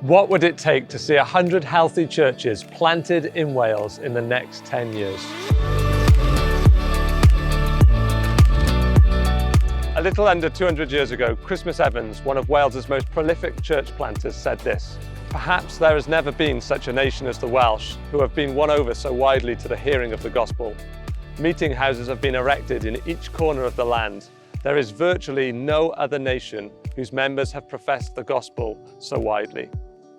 What would it take to see 100 healthy churches planted in Wales in the next 10 years? A little under 200 years ago, Christmas Evans, one of Wales's most prolific church planters, said this: "Perhaps there has never been such a nation as the Welsh, who have been won over so widely to the hearing of the gospel. Meeting houses have been erected in each corner of the land. There is virtually no other nation whose members have professed the gospel so widely."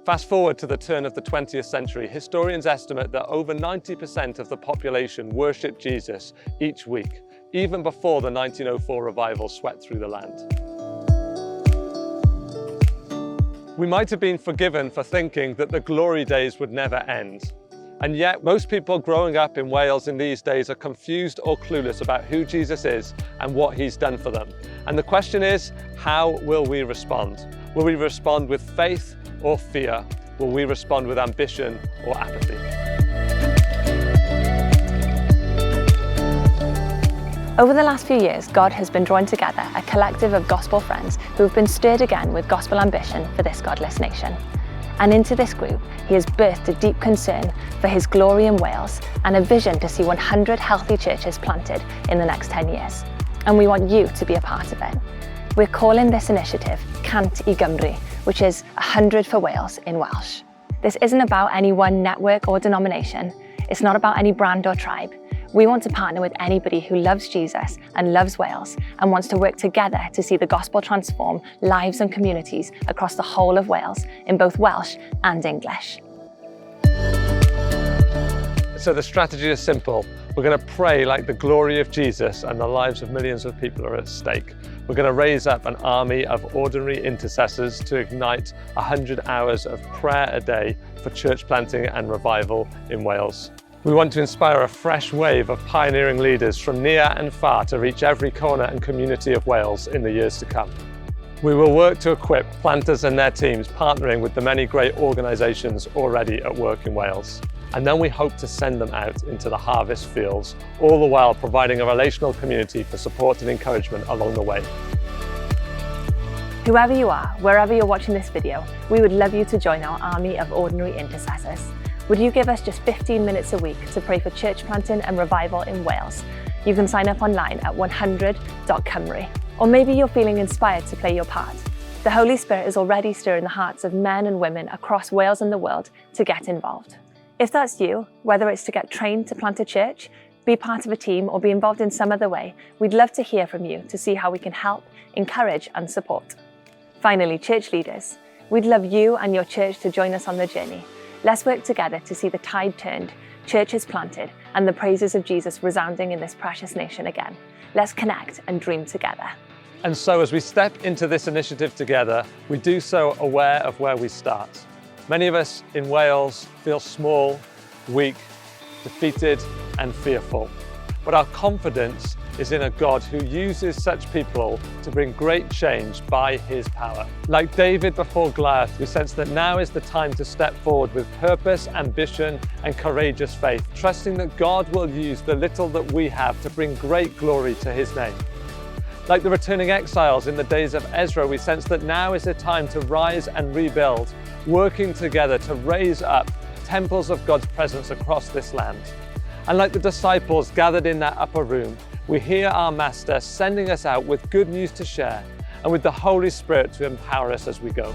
Fast forward to the turn of the 20th century, historians estimate that over 90% of the population worshipped Jesus each week, even before the 1904 revival swept through the land. We might have been forgiven for thinking that the glory days would never end. And yet, most people growing up in Wales in these days are confused or clueless about who Jesus is and what he's done for them. And the question is, how will we respond? Will we respond with faith or fear? Will we respond with ambition or apathy? Over the last few years, God has been drawing together a collective of gospel friends who have been stirred again with gospel ambition for this godless nation. And into this group, he has birthed a deep concern for his glory in Wales and a vision to see 100 healthy churches planted in the next 10 years. And we want you to be a part of it. We're calling this initiative Cant, Gymru, which is 100 for Wales in Welsh. This isn't about any one network or denomination. It's not about any brand or tribe. We want to partner with anybody who loves Jesus and loves Wales and wants to work together to see the gospel transform lives and communities across the whole of Wales in both Welsh and English. So the strategy is simple. We're going to pray like the glory of Jesus and the lives of millions of people are at stake. We're going to raise up an army of ordinary intercessors to ignite 100 hours of prayer a day for church planting and revival in Wales. We want to inspire a fresh wave of pioneering leaders from near and far to reach every corner and community of Wales in the years to come. We will work to equip planters and their teams, partnering with the many great organisations already at work in Wales. And then we hope to send them out into the harvest fields, all the while providing a relational community for support and encouragement along the way. Whoever you are, wherever you're watching this video, we would love you to join our army of ordinary intercessors. Would you give us just 15 minutes a week to pray for church planting and revival in Wales? You can sign up online at 100.Cymru. Or maybe you're feeling inspired to play your part. The Holy Spirit is already stirring the hearts of men and women across Wales and the world to get involved. If that's you, whether it's to get trained to plant a church, be part of a team, or be involved in some other way, we'd love to hear from you to see how we can help, encourage and support. Finally, church leaders, we'd love you and your church to join us on the journey. Let's work together to see the tide turned, churches planted, and the praises of Jesus resounding in this precious nation again. Let's connect and dream together. And so as we step into this initiative together, we do so aware of where we start. Many of us in Wales feel small, weak, defeated and fearful. But our confidence is in a God who uses such people to bring great change by his power. Like David before Goliath, we sense that now is the time to step forward with purpose, ambition and courageous faith, trusting that God will use the little that we have to bring great glory to his name. Like the returning exiles in the days of Ezra, we sense that now is the time to rise and rebuild, working together to raise up temples of God's presence across this land. And like the disciples gathered in that upper room, we hear our Master sending us out with good news to share and with the Holy Spirit to empower us as we go.